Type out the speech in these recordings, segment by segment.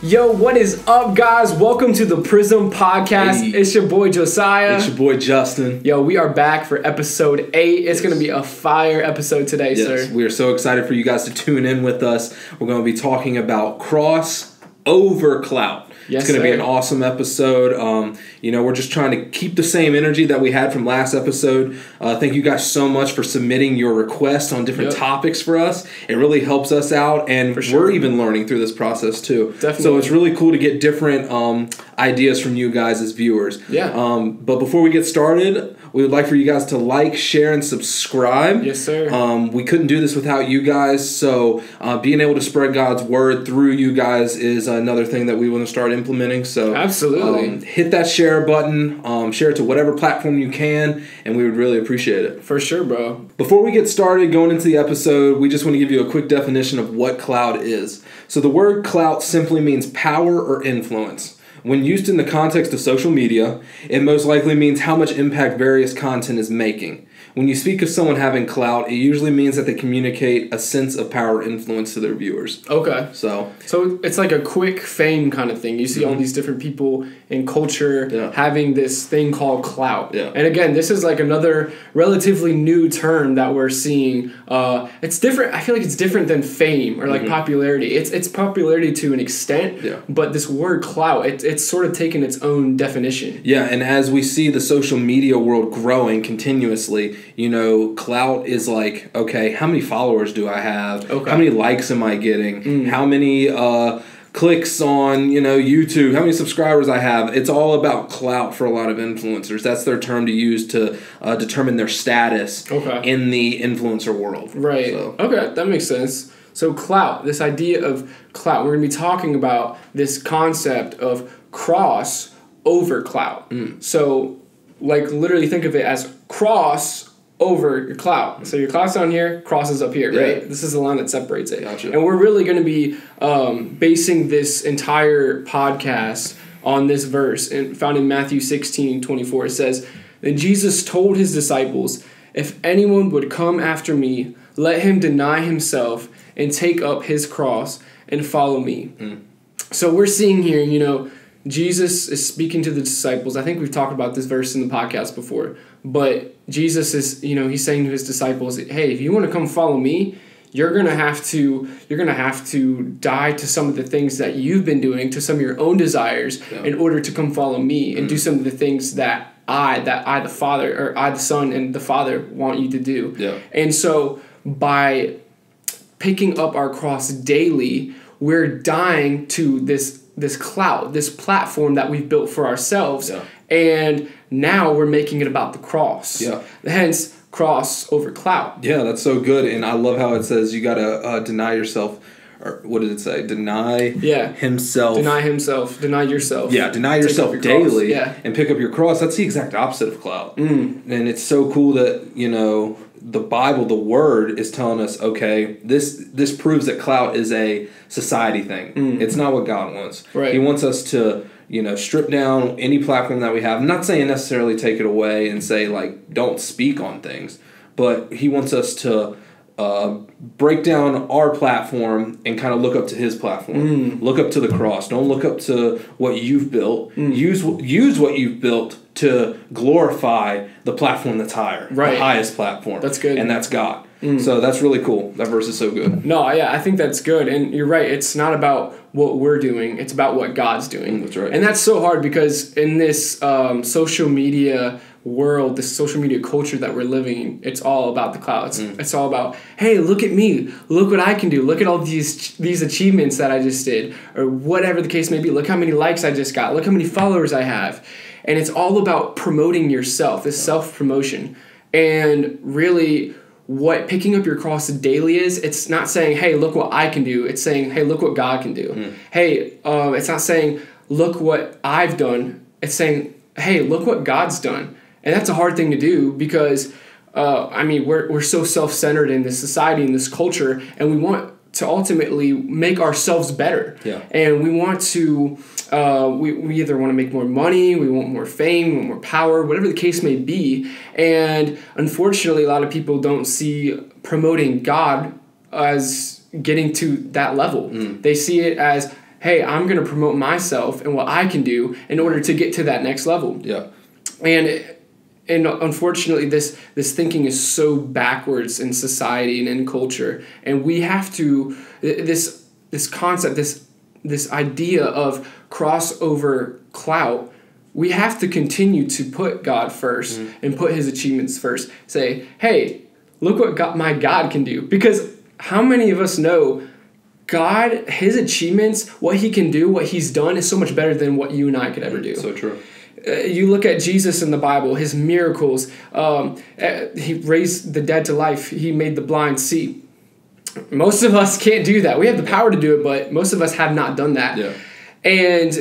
Yo, what is up, guys? Welcome to the Prism Podcast. Hey. It's your boy Josiah. It's your boy Justin. Yo, we are back for episode 8. It's going to be a fire episode today, sir. We are so excited for you guys to tune in with us. We're going to be talking about cross over clout. Yes, it's going to be sir. an awesome episode. We're just trying to keep the same energy that we had from last episode. Thank you guys so much for submitting your requests on different topics for us. It really helps us out, and we're even learning through this process too. Definitely. So it's really cool to get different ideas from you guys as viewers. Yeah. But before we get started, we would like for you guys to like, share, and subscribe. Yes, sir. We couldn't do this without you guys, so being able to spread God's word through you guys is another thing that we want to start implementing. So Absolutely. hit that share button, share it to whatever platform you can, and we would really appreciate it. For sure, bro. Before we get started going into the episode, we just want to give you a quick definition of what clout is. So the word clout simply means power or influence. When used in the context of social media, it most likely means how much impact various content is making. When you speak of someone having clout, it usually means that they communicate a sense of power or influence to their viewers. Okay. So it's like a quick fame kind of thing. You see all these different people in culture having this thing called clout. Yeah. And again, this is like another relatively new term that we're seeing. It's different. I feel like it's different than fame or like popularity. It's popularity to an extent, but this word clout, it's sort of taken its own definition. yeah, and as we see the social media world growing continuously, clout is like, okay, how many followers do I have? Okay. How many likes am I getting? How many clicks on, YouTube? How many subscribers I have? It's all about clout for a lot of influencers. That's their term to use to determine their status in the influencer world. Right. So. Okay, that makes sense. So clout, this idea of clout, we're going to be talking about this concept of cross over clout. So, like, literally think of it as cross over your clout. So your clout's down here, cross is up here, right? This is the line that separates it. Gotcha. And we're really going to be basing this entire podcast on this verse found in Matthew 16:24. It says, "Then Jesus told his disciples, 'If anyone would come after me, let him deny himself and take up his cross and follow me.'" So we're seeing here, Jesus is speaking to the disciples. I think we've talked about this verse in the podcast before. But Jesus is, he's saying to his disciples, hey, if you want to come follow me, you're going to have to die to some of the things that you've been doing, to some of your own desires in order to come follow me and do some of the things that I, the Father, or I, the Son, and the Father want you to do. Yeah. And so by picking up our cross daily, we're dying to this clout, this platform that we've built for ourselves, and now we're making it about the cross. Yeah. Hence, cross over clout. Yeah, that's so good, and I love how it says you gotta deny yourself. Or what did it say? Deny himself. Deny himself. Deny yourself. Yeah, deny yourself daily and pick up your cross. That's the exact opposite of clout. And it's so cool that, the Bible, the Word, is telling us, okay, this proves that clout is a society thing. It's not what God wants. Right. He wants us to, strip down any platform that we have. I'm not saying necessarily take it away and say, like, don't speak on things. But He wants us to break down our platform and kind of look up to His platform. Look up to the cross. Don't look up to what you've built. Use what you've built to glorify the platform that's higher, the highest platform. That's good. And that's God. So that's really cool. That verse is so good. No, yeah, I think that's good. And you're right. It's not about what we're doing. It's about what God's doing. That's right. And that's so hard because in this social media world, this social media culture that we're living in, it's all about the clout. It's all about, hey, look at me. Look what I can do. Look at all these achievements that I just did. Or whatever the case may be. Look how many likes I just got. Look how many followers I have. And it's all about promoting yourself, this self-promotion. And really, what picking up your cross daily is, it's not saying, hey, look what I can do. It's saying, hey, look what God can do. Hey, it's not saying, look what I've done. It's saying, hey, look what God's done. And that's a hard thing to do because, we're so self-centered in this society, in this culture, and we want to ultimately make ourselves better. Yeah. And we want to, we either want to make more money, we want more fame, we want more power, whatever the case may be. And unfortunately, a lot of people don't see promoting God as getting to that level. They see it as, hey, I'm going to promote myself and what I can do in order to get to that next level. Yeah. And unfortunately, this thinking is so backwards in society and in culture. And we have to, this concept, this idea of crossover clout, we have to continue to put God first and put his achievements first. Say, hey, look what my God can do. Because how many of us know God, his achievements, what he can do, what he's done is so much better than what you and I could ever do. So true. You look at Jesus in the Bible, his miracles. He raised the dead to life. He made the blind see. Most of us can't do that. We have the power to do it, but most of us have not done that. Yeah. And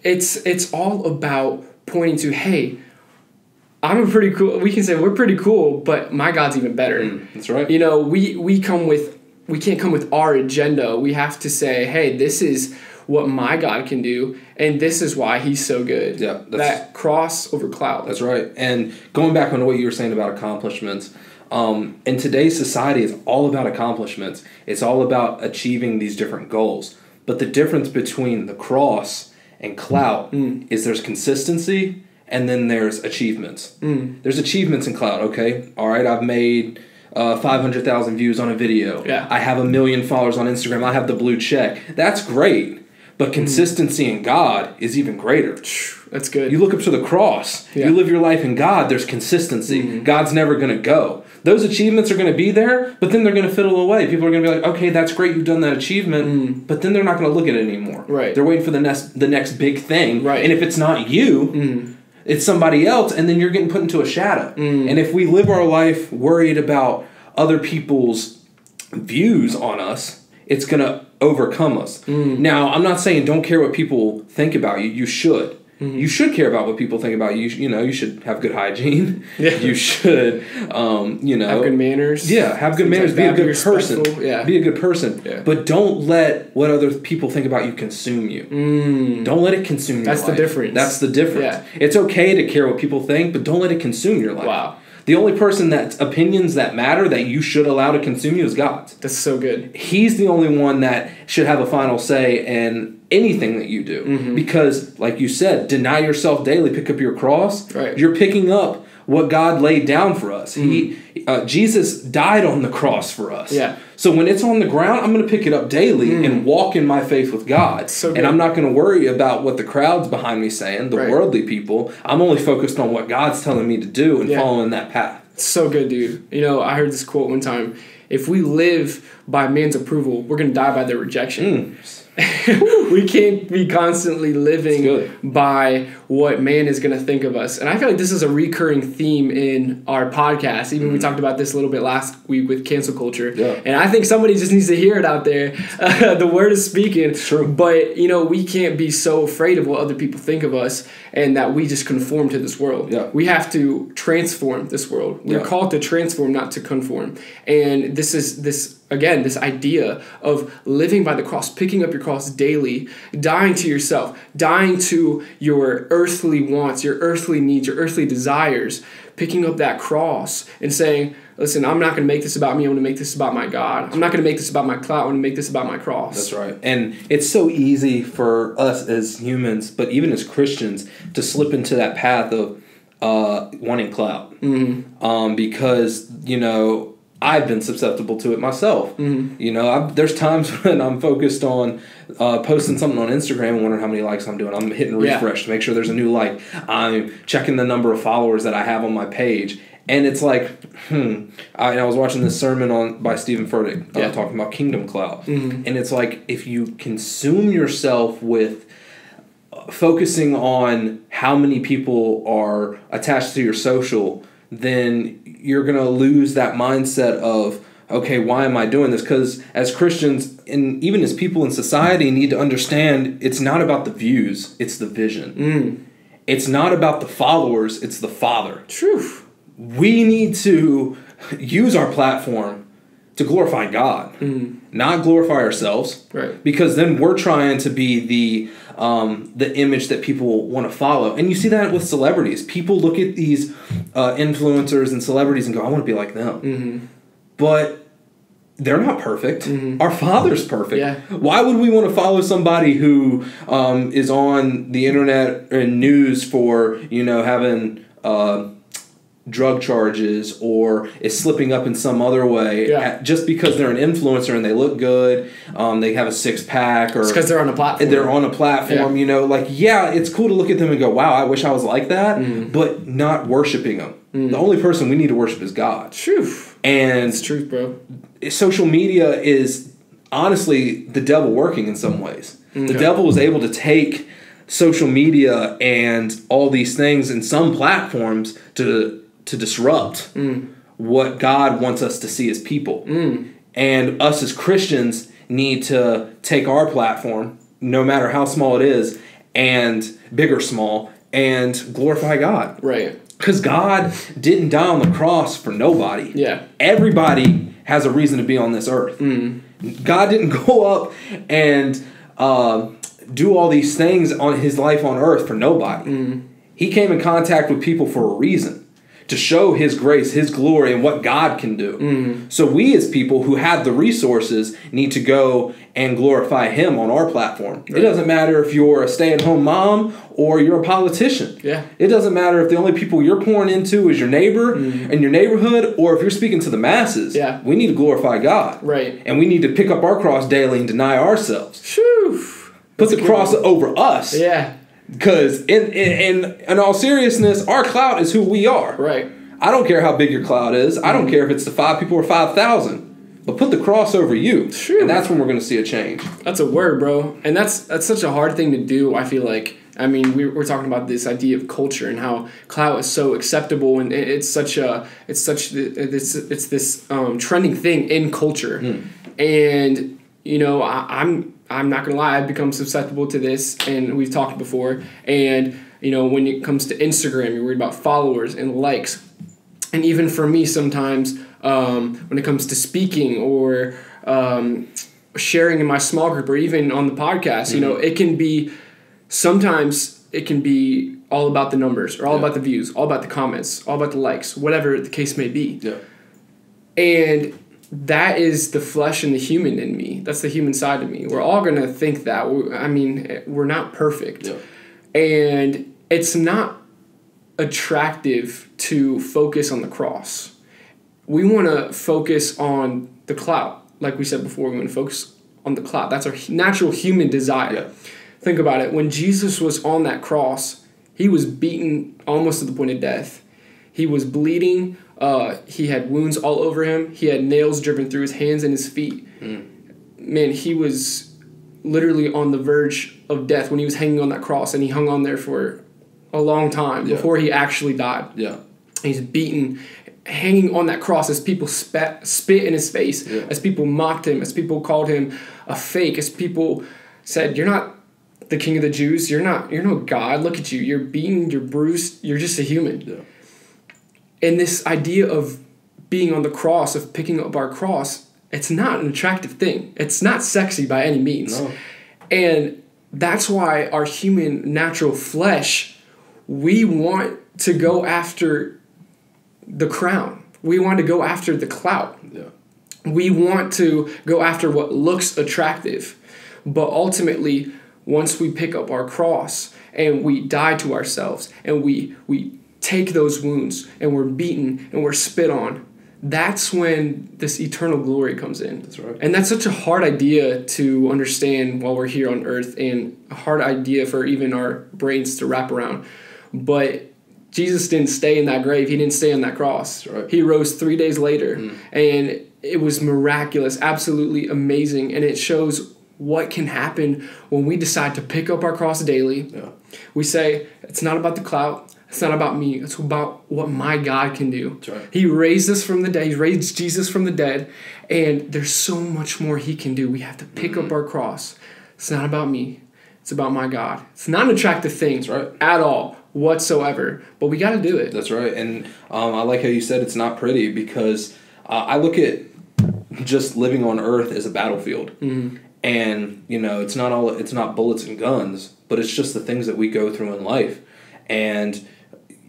it's all about pointing to, hey, I'm a pretty cool. We can say we're pretty cool, but my God's even better. That's right. You know, we can't come with our agenda. We have to say, hey, this is what my God can do, and this is why he's so good. Yeah, that cross over clout. That's right. And going back on what you were saying about accomplishments, in today's society, it's all about accomplishments. It's all about achieving these different goals. But the difference between the cross and clout is there's consistency, and then there's achievements. There's achievements in clout. Okay, all right, I've made 500,000 views on a video. Yeah. I have 1 million followers on Instagram. I have the blue check. That's great. But consistency in God is even greater. That's good. You look up to the cross. Yeah. You live your life in God. There's consistency. God's never going to go. Those achievements are going to be there, but then they're going to fiddle away. People are going to be like, okay, that's great. You've done that achievement. But then they're not going to look at it anymore. Right. They're waiting for the next big thing. Right. And if it's not you, it's somebody else, and then you're getting put into a shadow. And if we live our life worried about other people's views on us, it's going to overcome us. Now, I'm not saying don't care what people think about you. You should. You should care about what people think about you. You should have good hygiene. Yeah. You should, have good manners. Yeah, have good manners. Be a good person. Yeah. Be a good person. Yeah. But don't let what other people think about you consume you. Don't let it consume your life. That's the difference. That's the difference. Yeah. It's okay to care what people think, but don't let it consume your life. Wow. The only person that's opinions that matter that you should allow to consume you is God's. That's so good. He's the only one that should have a final say in anything that you do. Because, like you said, deny yourself daily, pick up your cross. Right. You're picking up what God laid down for us. Jesus died on the cross for us. Yeah. So when it's on the ground, I'm going to pick it up daily and walk in my faith with God. So good. And I'm not going to worry about what the crowd's behind me saying, the worldly people. I'm only focused on what God's telling me to do and following that path. So good, dude. I heard this quote one time. If we live by man's approval, we're going to die by their rejection. We can't be constantly living by what man is going to think of us. And I feel like this is a recurring theme in our podcast. Even we talked about this a little bit last week with cancel culture. Yeah. And I think somebody just needs to hear it out there. The word is speaking. It's true. But, we can't be so afraid of what other people think of us and that we just conform to this world. Yeah. We have to transform this world. We're called to transform, not to conform. And this is this idea of living by the cross, picking up your cross daily, dying to yourself, dying to your earthly wants, your earthly needs, your earthly desires, picking up that cross and saying, listen, I'm not going to make this about me. I'm going to make this about my God. I'm not going to make this about my clout. I'm going to make this about my cross. That's right. And it's so easy for us as humans, but even as Christians, to slip into that path of wanting clout. Because, I've been susceptible to it myself. There's times when I'm focused on posting something on Instagram and wondering how many likes I'm doing. I'm hitting refresh to make sure there's a new like. I'm checking the number of followers that I have on my page. And it's like, I was watching this sermon by Stephen Furtick talking about kingdom clout. And it's like, if you consume yourself with focusing on how many people are attached to your social, then you're going to lose that mindset of, okay, why am I doing this? Because as Christians, and even as people in society, need to understand it's not about the views, it's the vision. It's not about the followers, it's the Father. Truth. We need to use our platform to glorify God, not glorify ourselves. Right. Because then we're trying to be the image that people want to follow. And you see that with celebrities. People look at these influencers and celebrities and go, I want to be like them. But they're not perfect. Mm-hmm. Our Father's perfect. Yeah. Why would we want to follow somebody who is on the internet and news for, having drug charges or is slipping up in some other way just because they're an influencer and they look good, they have a six-pack, or because they're on a platform. They're on a platform, it's cool to look at them and go, wow, I wish I was like that, but not worshiping them. The only person we need to worship is God. Truth. And it's truth, bro. Social media is honestly the devil working in some ways. Okay. The devil is able to take social media and all these things in some platforms to disrupt what God wants us to see as people. And us as Christians need to take our platform, no matter how small it is, and big or small, and glorify God. Right. Because God didn't die on the cross for nobody. Yeah. Everybody has a reason to be on this earth. God didn't go up and do all these things on his life on earth for nobody. He came in contact with people for a reason, to show his grace, his glory, and what God can do. So we as people who have the resources need to go and glorify him on our platform. Right. It doesn't matter if you're a stay-at-home mom or you're a politician. Yeah. It doesn't matter if the only people you're pouring into is your neighbor and your neighborhood, or if you're speaking to the masses. Yeah. We need to glorify God. Right. And we need to pick up our cross daily and deny ourselves. Put the cross over us. Yeah. Because in all seriousness, our clout is who we are. Right. I don't care how big your clout is. I don't care if it's the 5 people or 5,000. But put the cross over you. Sure. And that's when we're going to see a change. That's a word, bro. And that's such a hard thing to do, I feel like. I mean, we're talking about this idea of culture and how clout is so acceptable, and it's this trending thing in culture. And I'm not gonna lie, I've become susceptible to this, and we've talked before. And when it comes to Instagram, you're worried about followers and likes, and even for me sometimes, when it comes to speaking or sharing in my small group or even on the podcast, it can be sometimes it can be all about the numbers or all about the views, all about the comments, all about the likes, whatever the case may be. Yeah. And that is the flesh and the human in me. That's the human side of me. We're all going to think that. We're not perfect. Yeah. And it's not attractive to focus on the cross. We want to focus on the clout. Like we said before, we want to focus on the clout. That's our natural human desire. Yeah. Think about it. When Jesus was on that cross, he was beaten almost to the point of death. He was bleeding. He had wounds all over him. He had nails driven through his hands and his feet. Man, he was literally on the verge of death when he was hanging on that cross, and he hung on there for a long time before he actually died. Yeah, he's beaten, hanging on that cross as people spit in his face, as people mocked him, as people called him a fake, as people said, "You're not the King of the Jews. You're no God. Look at you. You're beaten. You're bruised. You're just a human." Yeah. And this idea of being on the cross, of picking up our cross, it's not an attractive thing. It's not sexy by any means. No. And that's why our human natural flesh, we want to go after the crown. We want to go after the clout. Yeah. We want to go after what looks attractive. But ultimately, once we pick up our cross and we die to ourselves and we take those wounds and we're beaten and we're spit on, that's when this eternal glory comes in. That's right. And that's such a hard idea to understand while we're here on earth, and a hard idea for even our brains to wrap around. But Jesus didn't stay in that grave. He didn't stay on that cross. That's right. He rose 3 days later, and it was miraculous, absolutely amazing, and it shows what can happen when we decide to pick up our cross daily. Yeah. We say, it's not about the clout. It's not about me. It's about what my God can do. That's right. He raised us from the dead. He raised Jesus from the dead. And there's so much more he can do. We have to pick up our cross. It's not about me. It's about my God. It's not an attractive thing at all whatsoever. But we got to do it. That's right. And I like how you said it's not pretty, because I look at just living on earth as a battlefield. Mm-hmm. And, it's not bullets and guns, but it's just the things that we go through in life. And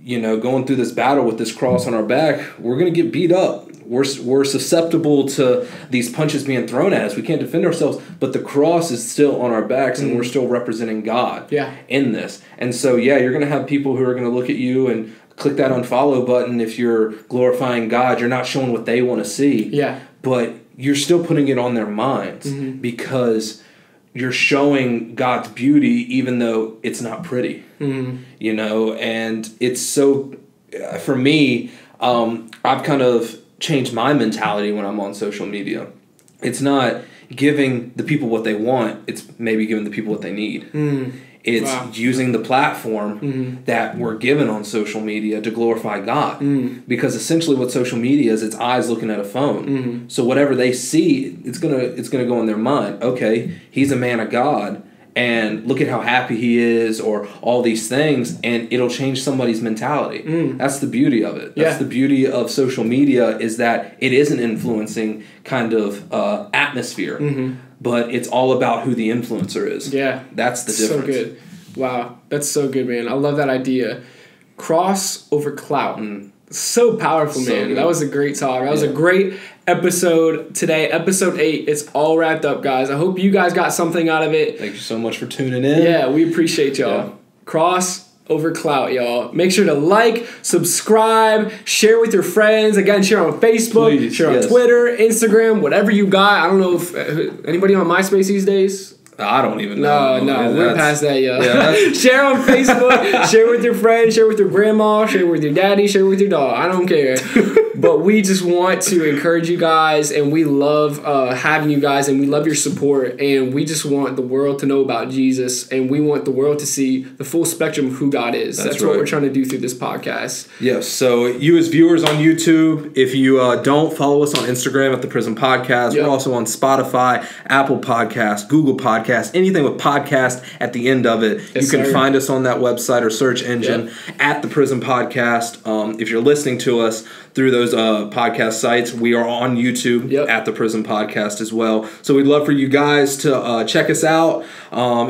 going through this battle with this cross on our back, we're going to get beat up. We're susceptible to these punches being thrown at us. We can't defend ourselves, but the cross is still on our backs, and we're still representing God in this. And so, you're going to have people who are going to look at you and click that unfollow button if you're glorifying God. You're not showing what they want to see. Yeah. But you're still putting it on their minds because you're showing God's beauty even though it's not pretty. And it's so, for me, I've kind of changed my mentality when I'm on social media. It's not giving the people what they want, it's maybe giving the people what they need. It's using the platform that we're given on social media to glorify God. Because essentially what social media is, it's eyes looking at a phone. So whatever they see, it's gonna go in their mind. Okay, he's a man of God, and look at how happy he is, or all these things, and it'll change somebody's mentality. That's the beauty of it. That's the beauty of social media, is that it is an influencing kind of atmosphere. But it's all about who the influencer is. Yeah. That's the difference. So good. Wow. That's so good, man. I love that idea. Cross over clout. So powerful, man. Good. That was a great talk. That was a great episode today. Episode 8. It's all wrapped up, guys. I hope you guys got something out of it. Thank you so much for tuning in. Yeah, we appreciate y'all. Yeah. Cross over clout, y'all. Make sure to like, subscribe, share with your friends. Again, share on Facebook, share on Twitter, Instagram, whatever you got. I don't know if anybody on MySpace these days. I don't even know. No, we're past that, y'all. Yeah, share on Facebook, share with your friends, share with your grandma, share with your daddy, share with your dog. I don't care. But we just want to encourage you guys, and we love having you guys, and we love your support, and we just want the world to know about Jesus, and we want the world to see the full spectrum of who God is. That's what we're trying to do through this podcast. Yes, so you as viewers on YouTube, if you don't follow us on Instagram at the Prism Podcast, we're also on Spotify, Apple Podcasts, Google Podcasts, anything with podcast at the end of it. You can find us on that website or search engine at the Prism Podcast. If you're listening to us through those podcast sites, we are on YouTube at the Prism Podcast as well. So we'd love for you guys to check us out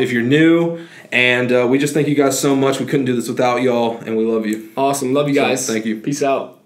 if you're new. And we just thank you guys so much. We couldn't do this without y'all, and we love you. Awesome. Love you guys. So, thank you. Peace out.